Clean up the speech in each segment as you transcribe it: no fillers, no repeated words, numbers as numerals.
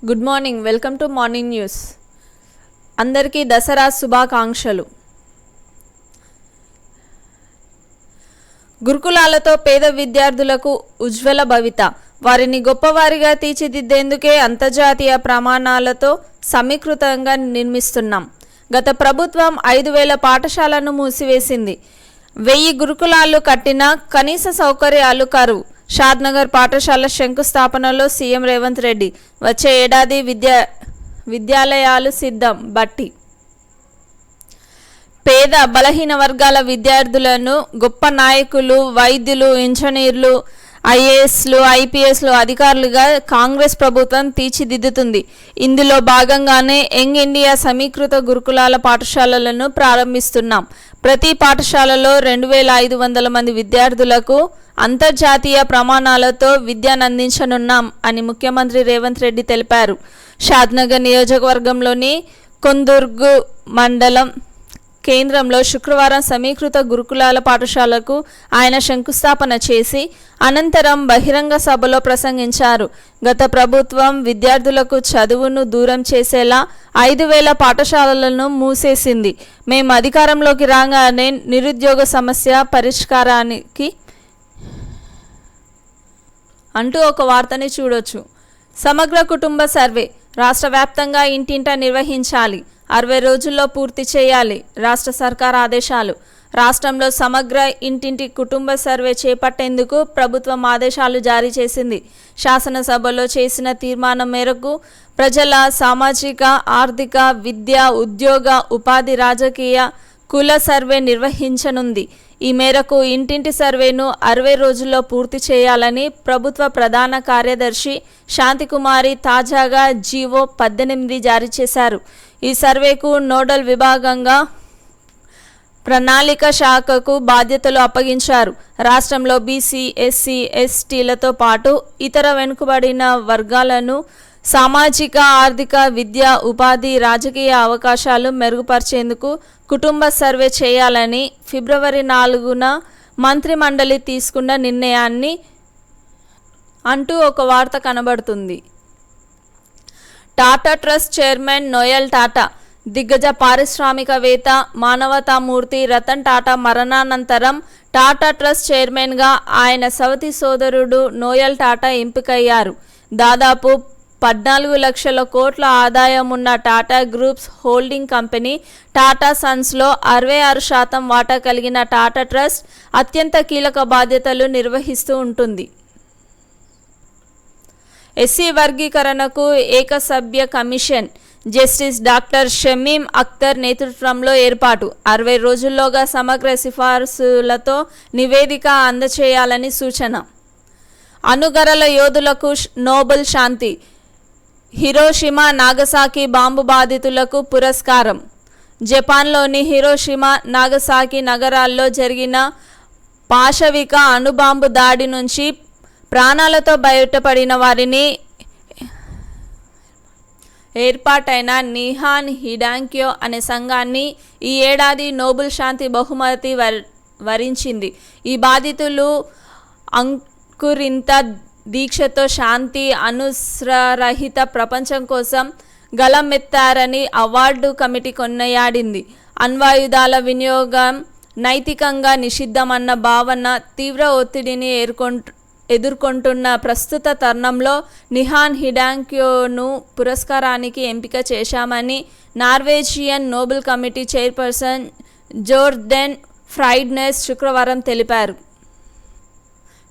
Good morning. Welcome to morning news. అందరికీ దసరా శుభాకాంక్షలు. గురుకులాలతో పేద విద్యార్థులకు ఉజ్వల భవిత. వారిని గొప్పవారిగా తీర్చిదిద్దేందుకే అంతర్జాతీయ ప్రమాణాలతో సమీకృతంగా నిర్మిస్తున్నాం. గత ప్రభుత్వం 5,000 పాఠశాలను మూసివేసింది. 1000 గురుకులాలు కట్టినా కనీస సౌకర్యాలు కరువు. షాద్నగర్ పాఠశాల శంకుస్థాపనలో సీఎం రేవంత్ రెడ్డి. వచ్చే ఏడాది విద్యాలయాలు సిద్ధం. బట్టి పేద బలహీన వర్గాల విద్యార్థులను గొప్ప నాయకులు, వైద్యులు, ఇంజనీర్లు, ఐఏఎస్లు, ఐపీఎస్లు అధికారులుగా కాంగ్రెస్ ప్రభుత్వం తీర్చిదిద్దుతుంది. ఇందులో భాగంగానే యంగ్ ఇండియా సమీకృత గురుకులాల పాఠశాలలను ప్రారంభిస్తున్నాం. ప్రతి పాఠశాలలో 2,500 మంది విద్యార్థులకు అంతర్జాతీయ ప్రమాణాలతో విద్యనందించనున్నాం అని ముఖ్యమంత్రి రేవంత్ రెడ్డి తెలిపారు. షాద్నగర్ నియోజకవర్గంలోని కొందుర్గు మండలం కేంద్రంలో శుక్రవారం సమీకృత గురుకులాల పాఠశాలకు ఆయన శంకుస్థాపన చేసి అనంతరం బహిరంగ సభలో ప్రసంగించారు. గత ప్రభుత్వం విద్యార్థులకు చదువును దూరం చేసేలా 5,000 పాఠశాలలను మూసేసింది. మేము అధికారంలోకి రాగానే నిరుద్యోగ సమస్య పరిష్కారానికి అంటూ ఒక వార్తని చూడొచ్చు. సమగ్ర కుటుంబ సర్వే రాష్ట్ర వ్యాప్తంగా ఇంటింటా నిర్వహించాలి. 60 రోజుల్లో పూర్తి చేయాలి. రాష్ట్ర సర్కార్ ఆదేశాలు. రాష్ట్రంలో సమగ్ర ఇంటింటి కుటుంబ సర్వే చేపట్టేందుకు ప్రభుత్వం ఆదేశాలు జారీ చేసింది. శాసనసభలో చేసిన తీర్మానం మేరకు ప్రజల సామాజిక, ఆర్థిక, విద్య, ఉద్యోగ, ఉపాధి, రాజకీయ, కుల సర్వే నిర్వహించనుంది. ఈ మేరకు ఇంటింటి సర్వేను 60 రోజుల్లో పూర్తి చేయాలని ప్రభుత్వ ప్రధాన కార్యదర్శి శాంతికుమారి తాజాగా జీవో 18 జారీ చేశారు. ఈ సర్వేకు నోడల్ విభాగంగా ప్రణాళిక శాఖకు బాధ్యతలు అప్పగించారు. రాష్ట్రంలో బీసీ, ఎస్సీ, ఎస్టీలతో పాటు ఇతర వెనుకబడిన వర్గాలను సామాజిక, ఆర్థిక, విద్య, ఉపాధి, రాజకీయ అవకాశాలు మెరుగుపరిచేందుకు కుటుంబ సర్వే చేయాలని ఫిబ్రవరి 4న మంత్రి మండలి తీసుకున్న నిర్ణయాన్ని అంటూ ఒక వార్త కనబడుతుంది. Tata trust chairman Noel Tata, దిగ్గజ పారిశ్రామికవేత్త, మానవతామూర్తి రతన్ టాటా మరణానంతరం టాటా ట్రస్ట్ చైర్మన్గా ఆయన సవతి సోదరుడు నోయల్ టాటా ఎంపికయ్యారు. దాదాపు 14 లక్షల కోట్ల ఆదాయం ఉన్న Tata groups holding company Tata సన్స్లో 66% వాటా కలిగిన టాటా ట్రస్ట్ అత్యంత కీలక బాధ్యతలు నిర్వహిస్తూ ఉంటుంది. ఎస్సీ వర్గీకరణకు ఏకసభ్య commission justice doctor Shamim Akhtar నేతృత్వంలో ఏర్పాటు. 60 రోజుల్లోగా సమగ్ర సిఫార్సులతో నివేదిక అందచేయాలని సూచన. అణుగరల యోధులకు నోబెల్ శాంతి. హిరోషిమా, నాగసాకి బాంబు బాధితులకు పురస్కారం. జపాన్లోని హిరోషిమా, నాగసాకి నగరాల్లో జరిగిన పాశవిక అణుబాంబు దాడి నుంచి ప్రాణాలతో బయటపడిన వారిని ఏర్పాటైన నిహాన్ హిడాంక్యో అనే సంఘాన్ని ఈ ఏడాది నోబెల్ శాంతి బహుమతి వరించింది. ఈ బాధితులు అంకురింత దీక్షతో శాంతి, అనుస్రరహిత ప్రపంచం కోసం గళమెత్తారని అవార్డు కమిటీ కొనియాడింది. అణ్వాయుధాల వినియోగం నైతికంగా నిషిద్ధమన్న భావన తీవ్ర ఒత్తిడిని ఎదుర్కొంటున్న ప్రస్తుత తరుణంలో నిహాన్ హిడాంక్యోను పురస్కారానికి ఎంపిక చేశామని నార్వేజియన్ నోబెల్ కమిటీ చైర్పర్సన్ జోర్డెన్ ఫ్రైడ్నెస్ శుక్రవారం తెలిపారు.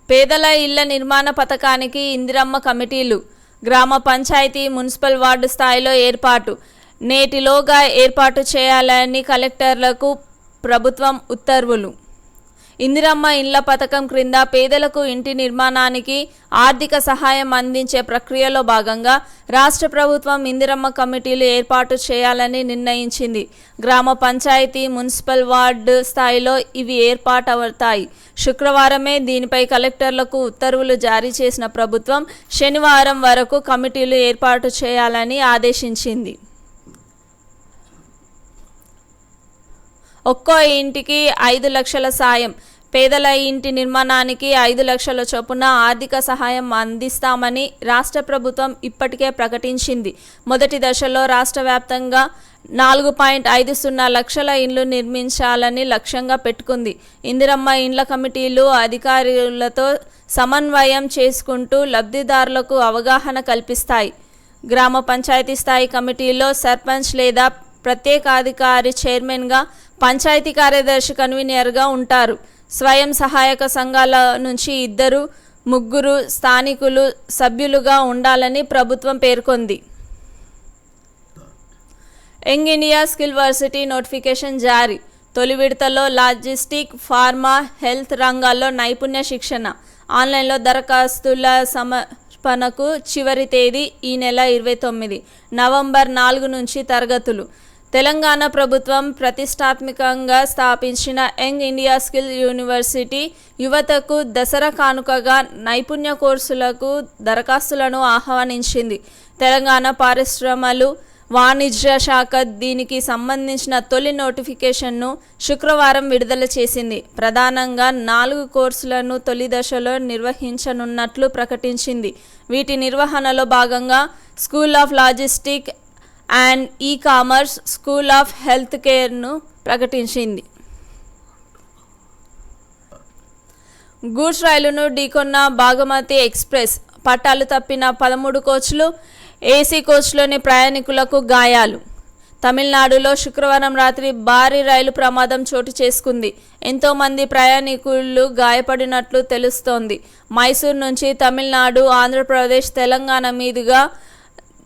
పేదల ఇళ్ల నిర్మాణ పథకానికి ఇందిరమ్మ కమిటీలు. గ్రామ పంచాయతీ, మున్సిపల్ వార్డు స్థాయిలో ఏర్పాటు. నేటిలోగా ఏర్పాటు చేయాలని కలెక్టర్లకు ప్రభుత్వం ఉత్తర్వులు. ఇందిరమ్మ ఇండ్ల పథకం క్రింద పేదలకు ఇంటి నిర్మాణానికి ఆర్థిక సహాయం అందించే ప్రక్రియలో భాగంగా రాష్ట్ర ప్రభుత్వం ఇందిరమ్మ కమిటీలు ఏర్పాటు చేయాలని నిర్ణయించింది. గ్రామ పంచాయతీ, మున్సిపల్ వార్డు స్థాయిలో ఇవి ఏర్పాటవుతాయి. శుక్రవారమే దీనిపై కలెక్టర్లకు ఉత్తర్వులు జారీ చేసిన ప్రభుత్వం శనివారం వరకు కమిటీలు ఏర్పాటు చేయాలని ఆదేశించింది. ఒక్కో ఇంటికి 5 లక్షల సాయం. పేదల ఇంటి నిర్మాణానికి 5 లక్షల చొప్పున ఆర్థిక సహాయం అందిస్తామని రాష్ట్ర ప్రభుత్వం ఇప్పటికే ప్రకటించింది. మొదటి దశలో రాష్ట్ర వ్యాప్తంగా 4.50 లక్షల ఇండ్లు నిర్మించాలని లక్ష్యంగా పెట్టుకుంది. ఇందిరమ్మ ఇండ్ల కమిటీలు అధికారులతో సమన్వయం చేసుకుంటూ లబ్ధిదారులకు అవగాహన కల్పిస్తాయి. గ్రామ పంచాయతీ స్థాయి కమిటీలో సర్పంచ్ లేదా ప్రత్యేకాధికారి చైర్మన్గా, పంచాయతీ కార్యదర్శి కన్వీనర్గా ఉంటారు. స్వయం సహాయక సంఘాల నుంచి 2-3 స్థానికులు సభ్యులుగా ఉండాలని ప్రభుత్వం పేర్కొంది. Young India skill varsity notification జారీ. తొలి విడతలో లాజిస్టిక్, ఫార్మా, హెల్త్ రంగాల్లో నైపుణ్య శిక్షణ. ఆన్లైన్లో దరఖాస్తుల సమర్పణకు చివరి తేదీ ఈ నెల 29 నవంబర్ 4 నుంచి తరగతులు. తెలంగాణ ప్రభుత్వం ప్రతిష్టాత్మకంగా స్థాపించిన యంగ్ ఇండియా స్కిల్ యూనివర్సిటీ యువతకు దసరా కానుకగా నైపుణ్య కోర్సులకు దరఖాస్తులను ఆహ్వానించింది. తెలంగాణ పరిశ్రమలు, వాణిజ్య శాఖ దీనికి సంబంధించిన తొలి నోటిఫికేషన్ను శుక్రవారం విడుదల చేసింది. ప్రధానంగా 4 కోర్సులను తొలి దశలో నిర్వహించనున్నట్లు ప్రకటించింది. వీటి నిర్వహణలో భాగంగా school of logistic and e-commerce, school of health కేర్ను ప్రకటించింది. గూడ్స్ రైలును ఢీకొన్న భాగమతి ఎక్స్ప్రెస్. పట్టాలు తప్పిన 13 కోచ్లు, ఏసీ కోచ్లోని ప్రయాణికులకు గాయాలు. తమిళనాడులో శుక్రవారం రాత్రి భారీ రైలు ప్రమాదం చోటు చేసుకుంది. ఎంతోమంది ప్రయాణికులు గాయపడినట్లు తెలుస్తోంది. మైసూర్ నుంచి తమిళనాడు, ఆంధ్రప్రదేశ్, తెలంగాణ మీదుగా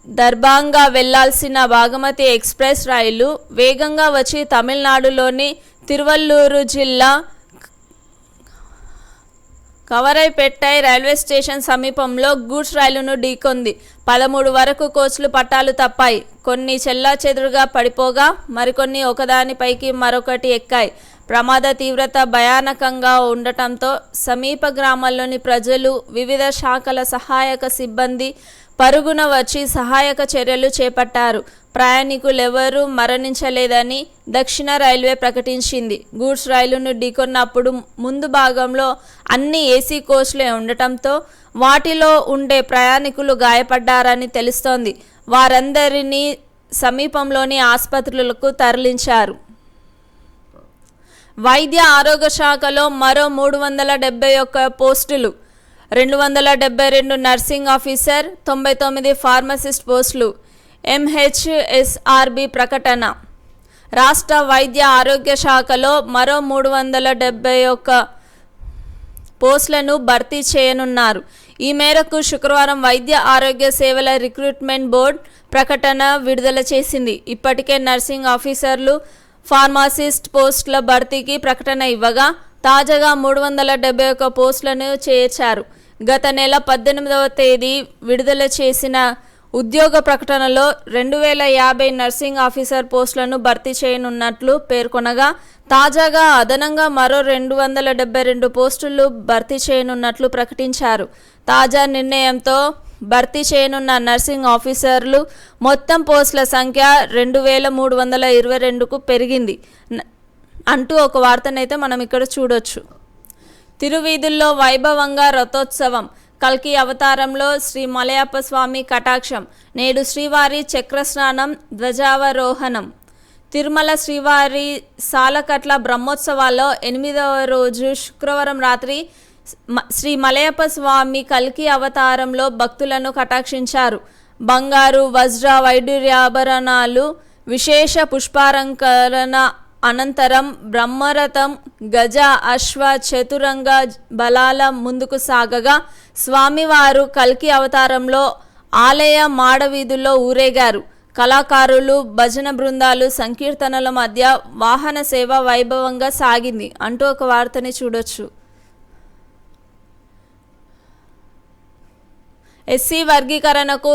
దర్భంగా వెళ్లాల్సిన భాగమతి ఎక్స్ప్రెస్ రైలు వేగంగా వచ్చి తమిళనాడులోని తిరువల్లూరు జిల్లా కవరైపెట్టై రైల్వే స్టేషన్ సమీపంలో గూడ్స్ రైలును ఢీకొంది. 13 వరకు కోచ్లు పట్టాలు తప్పాయి. కొన్ని చెల్లాచెదురుగా పడిపోగా మరికొన్ని ఒకదానిపైకి మరొకటి ఎక్కాయి. ప్రమాద తీవ్రత భయానకంగా ఉండటంతో సమీప గ్రామాల్లోని ప్రజలు, వివిధ శాఖల సహాయక సిబ్బంది పరుగున వచ్చి సహాయక చర్యలు చేపట్టారు. ప్రయాణికులెవరూ మరణించలేదని దక్షిణ రైల్వే ప్రకటించింది. గూడ్స్ రైలును ఢీకొన్నప్పుడు ముందు భాగంలో అన్ని ఏసీ కోచ్లే ఉండటంతో వాటిలో ఉండే ప్రయాణికులు గాయపడ్డారని తెలుస్తోంది. వారందరినీ సమీపంలోని ఆసుపత్రులకు తరలించారు. వైద్య ఆరోగ్య శాఖలో మరో 371 పోస్టులు. 272 నర్సింగ్ ఆఫీసర్, 99 ఫార్మసిస్ట్ పోస్టులు. MHSRB ప్రకటన. రాష్ట్ర వైద్య ఆరోగ్య శాఖలో మరో 371 పోస్టులను భర్తీ చేయనున్నారు. ఈ మేరకు శుక్రవారం వైద్య ఆరోగ్య సేవల రిక్రూట్మెంట్ బోర్డు ప్రకటన విడుదల చేసింది. ఇప్పటికే నర్సింగ్ ఆఫీసర్లు, ఫార్మసిస్ట్ పోస్టుల భర్తీకి ప్రకటన ఇవ్వగా తాజాగా 371 పోస్టులను చేర్చారు. గత నెల 18వ తేదీ విడుదల చేసిన ఉద్యోగ ప్రకటనలో 2050 నర్సింగ్ ఆఫీసర్ పోస్టులను భర్తీ చేయనున్నట్లు పేర్కొనగా తాజాగా అదనంగా మరో 272 పోస్టులు భర్తీ చేయనున్నట్లు ప్రకటించారు. తాజా నిర్ణయంతో భర్తీ చేయనున్న నర్సింగ్ ఆఫీసర్లు మొత్తం పోస్టుల సంఖ్య 2322కు పెరిగింది అంటూ ఒక వార్తనైతే మనం ఇక్కడ చూడొచ్చు. తిరువీధుల్లో వైభవంగా రథోత్సవం. కల్కి అవతారంలో శ్రీ మలయప్ప స్వామి కటాక్షం. నేడు శ్రీవారి చక్రస్నానం, ధ్వజావరోహణం. తిరుమల శ్రీవారి సాలకట్ల బ్రహ్మోత్సవాల్లో 8వ రోజు శుక్రవారం రాత్రి శ్రీ మలయప్ప స్వామి కల్కి అవతారంలో భక్తులను కటాక్షించారు. బంగారు, వజ్ర, వైడూర్యాభరణాలు, విశేష పుష్పాలంకరణ అనంతరం బ్రహ్మరథం, గజ, అశ్వ, చతురంగ బలాల ముందుకు సాగగా స్వామివారు కల్కి అవతారంలో ఆలయ మాడవీధుల్లో ఊరేగారు. కళాకారులు, భజన బృందాలు, సంకీర్తనల మధ్య వాహన సేవ వైభవంగా సాగింది అంటూ ఒక వార్తని చూడొచ్చు. ఎస్సీ వర్గీకరణకు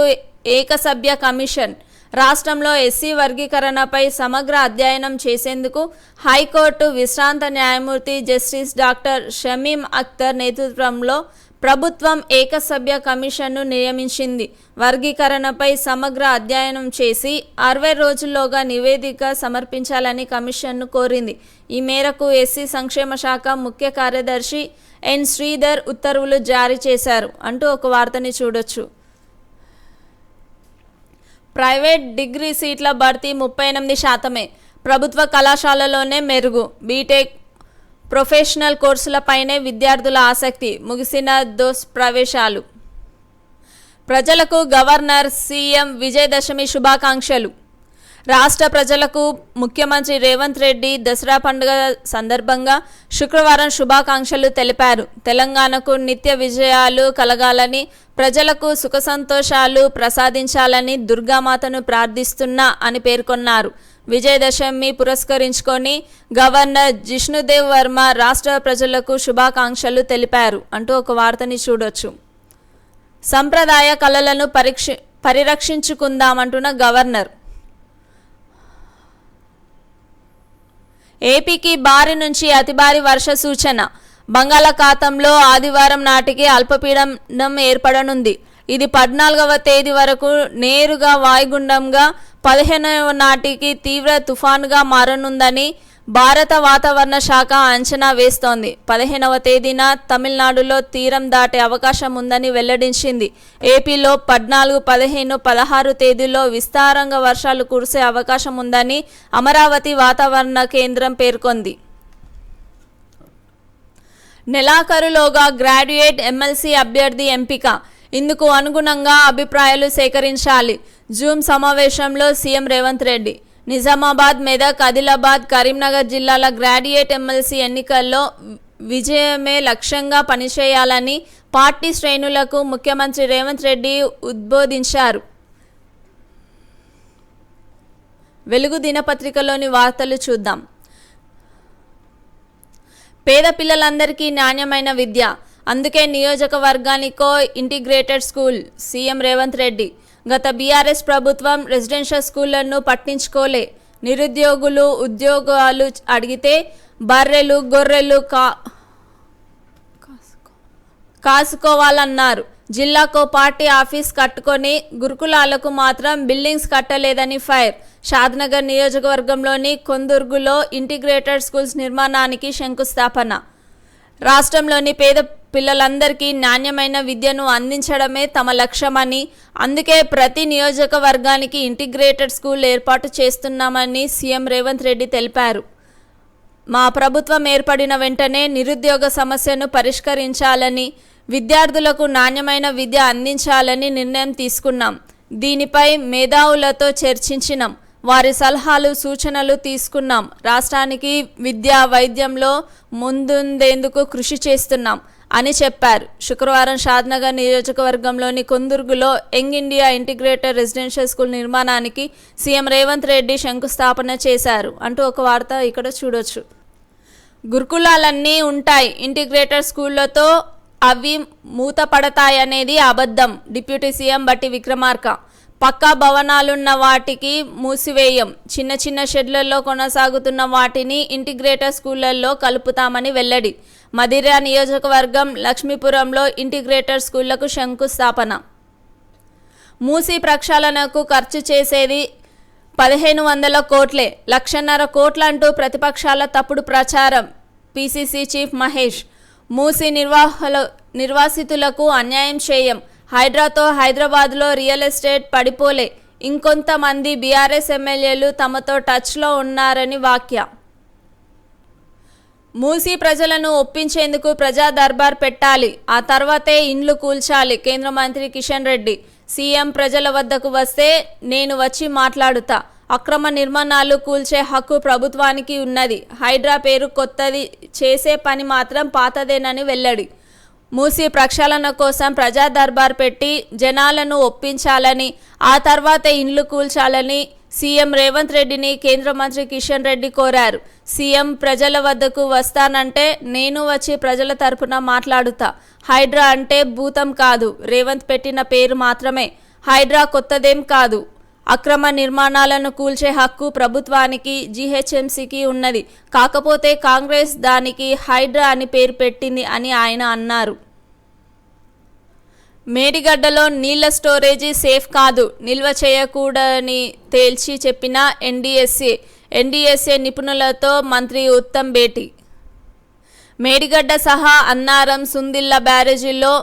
ఏకసభ్య కమిషన్. రాష్ట్రంలో ఎస్సీ వర్గీకరణపై సమగ్ర అధ్యయనం చేసేందుకు హైకోర్టు విశ్రాంత న్యాయమూర్తి జస్టిస్ డాక్టర్ షమీం అఖ్తర్ నేతృత్వంలో ప్రభుత్వం ఏకసభ్య కమిషన్ను నియమించింది. వర్గీకరణపై సమగ్ర అధ్యయనం చేసి 60 రోజుల్లోగా నివేదిక సమర్పించాలని కమిషన్ను కోరింది. ఈ మేరకు ఎస్సీ సంక్షేమ శాఖ ముఖ్య కార్యదర్శి ఎన్ శ్రీధర్ ఉత్తర్వులు జారీ చేశారు అంటూ ఒక వార్తని చూడొచ్చు. ప్రైవేట్ డిగ్రీ సీట్ల భర్తీ 38%. ప్రభుత్వ కళాశాలలోనే మెరుగు. బీటెక్, ప్రొఫెషనల్ కోర్సులపైనే విద్యార్థుల ఆసక్తి. ముగిసిన దోస్ ప్రవేశాలు. ప్రజలకు గవర్నర్ సీఎం విజయదశమి శుభాకాంక్షలు. రాష్ట్ర ప్రజలకు ముఖ్యమంత్రి రేవంత్ రెడ్డి దసరా పండుగ సందర్భంగా శుక్రవారం శుభాకాంక్షలు తెలిపారు. తెలంగాణకు నిత్య విజయాలు కలగాలని, ప్రజలకు సుఖ సంతోషాలు ప్రసాదించాలని దుర్గామాతను ప్రార్థిస్తున్నా అని పేర్కొన్నారు. విజయదశమి పురస్కరించుకొని గవర్నర్ జిష్ణుదేవ్ వర్మ రాష్ట్ర ప్రజలకు శుభాకాంక్షలు తెలిపారు అంటూ ఒక వార్తని చూడొచ్చు. సంప్రదాయ కళలను పరిరక్షించుకుందామంటున్న గవర్నర్. ఏపీకి భారీ నుంచి అతి భారీ వర్ష సూచన. బంగాళాఖాతంలో ఆదివారం నాటికి అల్పపీడనం ఏర్పడనుంది. ఇది 14వ తేదీ వరకు నేరుగా వాయుగుండంగా 15వ నాటికి తీవ్ర తుఫానుగా మారనుందని భారత వాతావరణ శాఖ అంచనా వేస్తోంది. 15వ తేదీన తమిళనాడులో తీరం దాటే అవకాశం ఉందని వెల్లడించింది. ఏపీలో 14, 15, 16 తేదీల్లో విస్తారంగా వర్షాలు కురిసే అవకాశం ఉందని అమరావతి వాతావరణ కేంద్రం పేర్కొంది. నెలాఖరులోగా గ్రాడ్యుయేట్ ఎమ్మెల్సీ అభ్యర్థి ఎంపిక. ఇందుకు అనుగుణంగా అభిప్రాయాలు సేకరించాలి. జూమ్ సమావేశంలో సీఎం రేవంత్ రెడ్డి. నిజామాబాద్, మెదక్, ఆదిలాబాద్, కరీంనగర్ జిల్లాల గ్రాడ్యుయేట్ ఎమ్మెల్సీ ఎన్నికల్లో విజయమే లక్ష్యంగా పనిచేయాలని పార్టీ శ్రేణులకు ముఖ్యమంత్రి రేవంత్ రెడ్డి ఉద్బోధించారు. వెలుగు దినపత్రికలోని వార్తలు చూద్దాం. పేద పిల్లలందరికీ నాణ్యమైన విద్య, అందుకే నియోజకవర్గానికో integrated school. CM Revanth Reddy. గత బీఆర్ఎస్ ప్రభుత్వం రెసిడెన్షియల్ స్కూళ్లను పట్టించుకోలే. నిరుద్యోగులు ఉద్యోగాలు అడిగితే బర్రెలు గొర్రెలు కాసుకోవాలన్నారు. జిల్లాకో పార్టీ ఆఫీస్ కట్టుకొని గురుకులాలకు మాత్రం బిల్డింగ్స్ కట్టలేదని ఫైర్. షాద్నగర్ నియోజకవర్గంలోని కొందుర్గులో ఇంటిగ్రేటెడ్ స్కూల్స్ నిర్మాణానికి శంకుస్థాపన. రాష్ట్రంలోని పేద పిల్లలందరికీ నాణ్యమైన విద్యను అందించడమే తమ లక్ష్యమని, అందుకే ప్రతి నియోజకవర్గానికి ఇంటిగ్రేటెడ్ స్కూల్ ఏర్పాటు చేస్తున్నామని సీఎం రేవంత్ రెడ్డి తెలిపారు. మా ప్రభుత్వం ఏర్పడిన వెంటనే నిరుద్యోగ సమస్యను పరిష్కరించాలని, విద్యార్థులకు నాణ్యమైన విద్య అందించాలని నిర్ణయం తీసుకున్నాం. దీనిపై మేధావులతో చర్చించినాం. వారి సలహాలు సూచనలు తీసుకున్నాం. రాష్ట్రానికి విద్యా వైద్యంలో ముందుందేందుకు కృషి చేస్తున్నాం అని చెప్పారు. శుక్రవారం షాద్నగర్ నియోజకవర్గంలోని కొందుర్గులో young India integrated residential school నిర్మాణానికి సీఎం రేవంత్ రెడ్డి శంకుస్థాపన చేశారు అంటూ ఒక వార్త ఇక్కడ చూడొచ్చు. గురుకులాలన్నీ ఉంటాయి, ఇంటిగ్రేటెడ్ స్కూళ్లతో అవి మూతపడతాయనేది అబద్ధం. డిప్యూటీ సీఎం బట్టి విక్రమార్క. పక్కా భవనాలున్న వాటికి మూసివేయం. చిన్న చిన్న షెడ్లలో కొనసాగుతున్న వాటిని ఇంటిగ్రేటెడ్ స్కూళ్లలో కలుపుతామని వెల్లడి. మదిర నియోజకవర్గం లక్ష్మీపురంలో ఇంటిగ్రేటెడ్ స్కూళ్లకు శంకుస్థాపన. మూసి ప్రక్షాళనకు ఖర్చు చేసేది 1500 కోట్లే, 1,50,000 కోట్లంటూ ప్రతిపక్షాల తప్పుడు ప్రచారం. PCC chief Mahesh. మూసి నిర్వాసితులకు అన్యాయం చేయం. హైడ్రాతో హైదరాబాద్లో రియల్ ఎస్టేట్ పడిపోలే. ఇంకొంతమంది బీఆర్ఎస్ ఎమ్మెల్యేలు తమతో టచ్లో ఉన్నారని వ్యాఖ్య. మూసి ప్రజలను ఒప్పించేందుకు ప్రజా దర్బార్ పెట్టాలి, ఆ తర్వాతే ఇండ్లు కూల్చాలి. కేంద్ర మంత్రి కిషన్ రెడ్డి. సీఎం ప్రజల వద్దకు వస్తే నేను వచ్చి మాట్లాడుతా. అక్రమ నిర్మాణాలు కూల్చే హక్కు ప్రభుత్వానికి ఉన్నది. హైడ్రా పేరు కొత్తది, చేసే పని మాత్రం పాతదేనని వెల్లడి. మూసి ప్రక్షాళన కోసం ప్రజా దర్బార్ పెట్టి జనాలను ఒప్పించాలని, ఆ తర్వాత ఇండ్లు కూల్చాలని సీఎం రేవంత్ రెడ్డిని కేంద్ర మంత్రి కిషన్ రెడ్డి కోరారు. సీఎం ప్రజల వద్దకు వస్తానంటే నేను వచ్చి ప్రజల తరపున మాట్లాడుతా. హైడ్రా అంటే భూతం కాదు, రేవంత్ పెట్టిన పేరు మాత్రమే. హైడ్రా కొత్తదేం కాదు. అక్రమ నిర్మాణాలను కూల్చే హక్కు ప్రభుత్వానికి, జీహెచ్ఎంసీకి ఉన్నది. కాకపోతే కాంగ్రెస్ దానికి హైడ్రా అని పేరు పెట్టింది అని ఆయన అన్నారు. మేడిగడ్డలో నీళ్ల స్టోరేజీ సేఫ్ కాదు, నిల్వ చేయకూడని తేల్చి చెప్పిన ఎన్డీఎస్ఏ నిపుణులతో మంత్రి ఉత్తమ్ భేటీ. మేడిగడ్డ సహా అన్నారం, సుందిళ్ల బ్యారేజీల్లో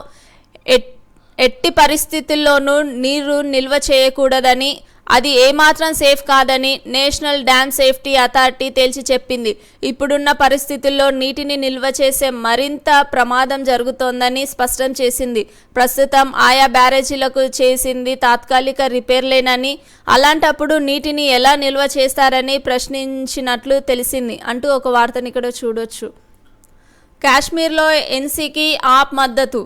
ఎట్టి పరిస్థితుల్లోనూ నీరు నిల్వ చేయకూడదని, అది ఏమాత్రం సేఫ్ కాదని నేషనల్ డ్యామ్ సేఫ్టీ అథారిటీ తేల్చి చెప్పింది. ఇప్పుడున్న పరిస్థితుల్లో నీటిని నిల్వ చేసే మరింత ప్రమాదం జరుగుతోందని స్పష్టం చేసింది. ప్రస్తుతం ఆయా బ్యారేజీలకు చేసింది తాత్కాలిక రిపేర్లేనని, అలాంటప్పుడు నీటిని ఎలా నిల్వ చేస్తారని ప్రశ్నించినట్లు తెలిసింది అంటూ ఒక వార్తని ఇక్కడ చూడొచ్చు. కాశ్మీర్లో ఎన్సీకి ఆప్ మద్దతు.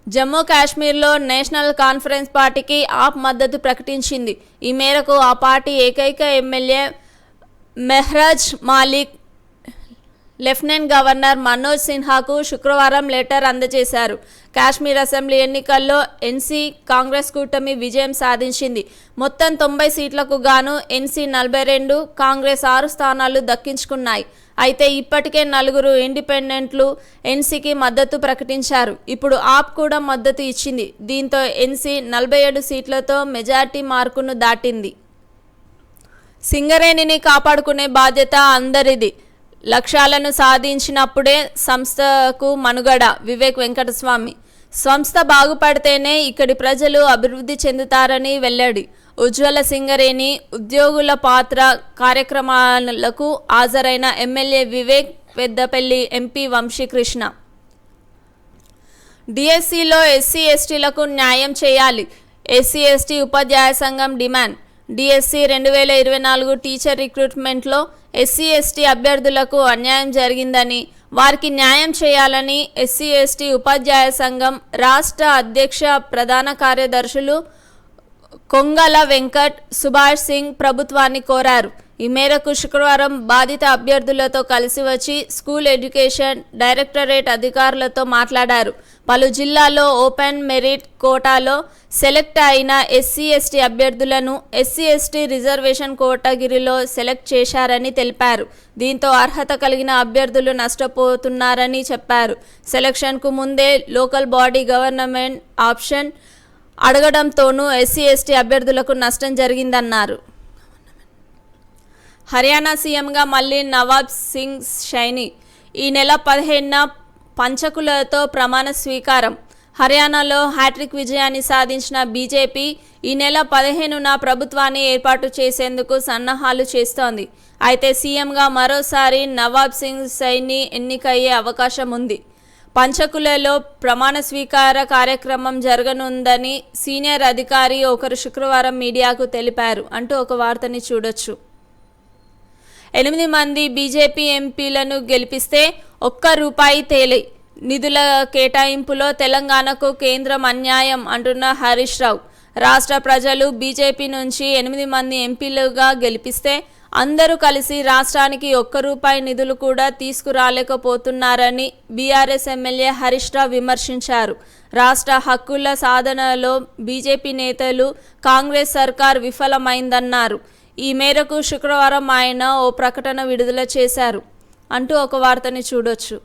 జమ్మూ కాశ్మీర్లో నేషనల్ కాన్ఫరెన్స్ పార్టీకి ఆప్ మద్దతు ప్రకటించింది. ఈ మేరకు ఆ పార్టీ ఏకైక MLA Mehraj Malik lieutenant governor Manoj సిన్హాకు శుక్రవారం లెటర్ అందజేశారు. కాశ్మీర్ అసెంబ్లీ ఎన్నికల్లో ఎన్సీ కాంగ్రెస్ కూటమి విజయం సాధించింది. మొత్తం 90 సీట్లకు గాను ఎన్సీ 42, కాంగ్రెస్ 6 స్థానాలు దక్కించుకున్నాయి. అయితే ఇప్పటికే 4 ఇండిపెండెంట్లు ఎన్సీకి మద్దతు ప్రకటించారు. ఇప్పుడు ఆప్ కూడా మద్దతు ఇచ్చింది. దీంతో ఎన్సీ 47 సీట్లతో మెజార్టీ మార్కును దాటింది. సింగరేణిని కాపాడుకునే బాధ్యత అందరిది. లక్ష్యాలను సాధించినప్పుడే సంస్థకు మనుగడ. వివేక్ వెంకటస్వామి. సంస్థ బాగుపడితేనే ఇక్కడి ప్రజలు అభివృద్ధి చెందుతారని వెల్లడి. ఉజ్వల సింగరేణి ఉద్యోగుల పాత్ర కార్యక్రమాలకు హాజరైన ఎమ్మెల్యే వివేక్, పెద్దపల్లి ఎంపీ వంశీకృష్ణ. డిఎస్సిలో ఎస్సీ ఎస్టీలకు న్యాయం చేయాలి. ఎస్సీ ఎస్టీ ఉపాధ్యాయ సంఘం డిమాండ్. డిఎస్సి 2024 టీచర్ రిక్రూట్మెంట్లో ఎస్సీ ఎస్టీ అభ్యర్థులకు అన్యాయం జరిగిందని, వారికి న్యాయం చేయాలని ఎస్సీ ఎస్టీ ఉపాధ్యాయ సంఘం రాష్ట్ర అధ్యక్ష ప్రధాన కార్యదర్శులు కొంగల వెంకట్, సుభాష్ సింగ్ ప్రభుత్వాన్ని కోరారు. ఈ మేరకు శుక్రవారం బాధిత అభ్యర్థులతో కలిసి వచ్చి స్కూల్ ఎడ్యుకేషన్ డైరెక్టరేట్ అధికారులతో మాట్లాడారు. పలు జిల్లాల్లో ఓపెన్ మెరిట్ కోటాలో సెలెక్ట్ అయిన ఎస్సీ ఎస్టీ అభ్యర్థులను ఎస్సీ ఎస్టీ రిజర్వేషన్ కేటగిరీలో సెలెక్ట్ చేశారని తెలిపారు. దీంతో అర్హత కలిగిన అభ్యర్థులు నష్టపోతున్నారని చెప్పారు. సెలక్షన్కు ముందే లోకల్ బాడీ గవర్నమెంట్ ఆప్షన్ అడగడంతోనూ ఎస్సీ ఎస్టీ అభ్యర్థులకు నష్టం జరిగిందన్నారు. హర్యానా సీఎంగా మళ్లీ నవాబ్ సింగ్ సైని. ఈ నెల 15న పంచకులతో ప్రమాణ స్వీకారం. హర్యానాలో హ్యాట్రిక్ విజయాన్ని సాధించిన బీజేపీ ఈ నెల 15న ప్రభుత్వాన్ని ఏర్పాటు చేసేందుకు సన్నాహాలు చేస్తోంది. అయితే సీఎంగా మరోసారి నవాబ్ సింగ్ సైని ఎన్నికయ్యే అవకాశం ఉంది. పంచకులలో ప్రమాణ స్వీకార కార్యక్రమం జరగనుందని సీనియర్ అధికారి ఒకరు శుక్రవారం మీడియాకు తెలిపారు అంటూ ఒక వార్తని చూడొచ్చు. 8 మంది బీజేపీ ఎంపీలను గెలిపిస్తే ₹1 తేలే. నిధుల కేటాయింపులో తెలంగాణకు కేంద్రం అన్యాయం అంటున్న హరీష్ రావు. రాష్ట్ర ప్రజలు బీజేపీ నుంచి 8 మంది ఎంపీలుగా గెలిపిస్తే అందరూ కలిసి రాష్ట్రానికి ₹1 నిధులు కూడా తీసుకురాలేకపోతున్నారని బీఆర్ఎస్ ఎమ్మెల్యే హరీష్ రావు విమర్శించారు. రాష్ట్ర హక్కుల సాధనలో బీజేపీ నేతలు, కాంగ్రెస్ సర్కార్ విఫలమైందన్నారు. ఈ మేరకు శుక్రవారం ఆయన ఓ ప్రకటన విడుదల చేశారు అంటూ ఒక వార్తని చూడొచ్చు.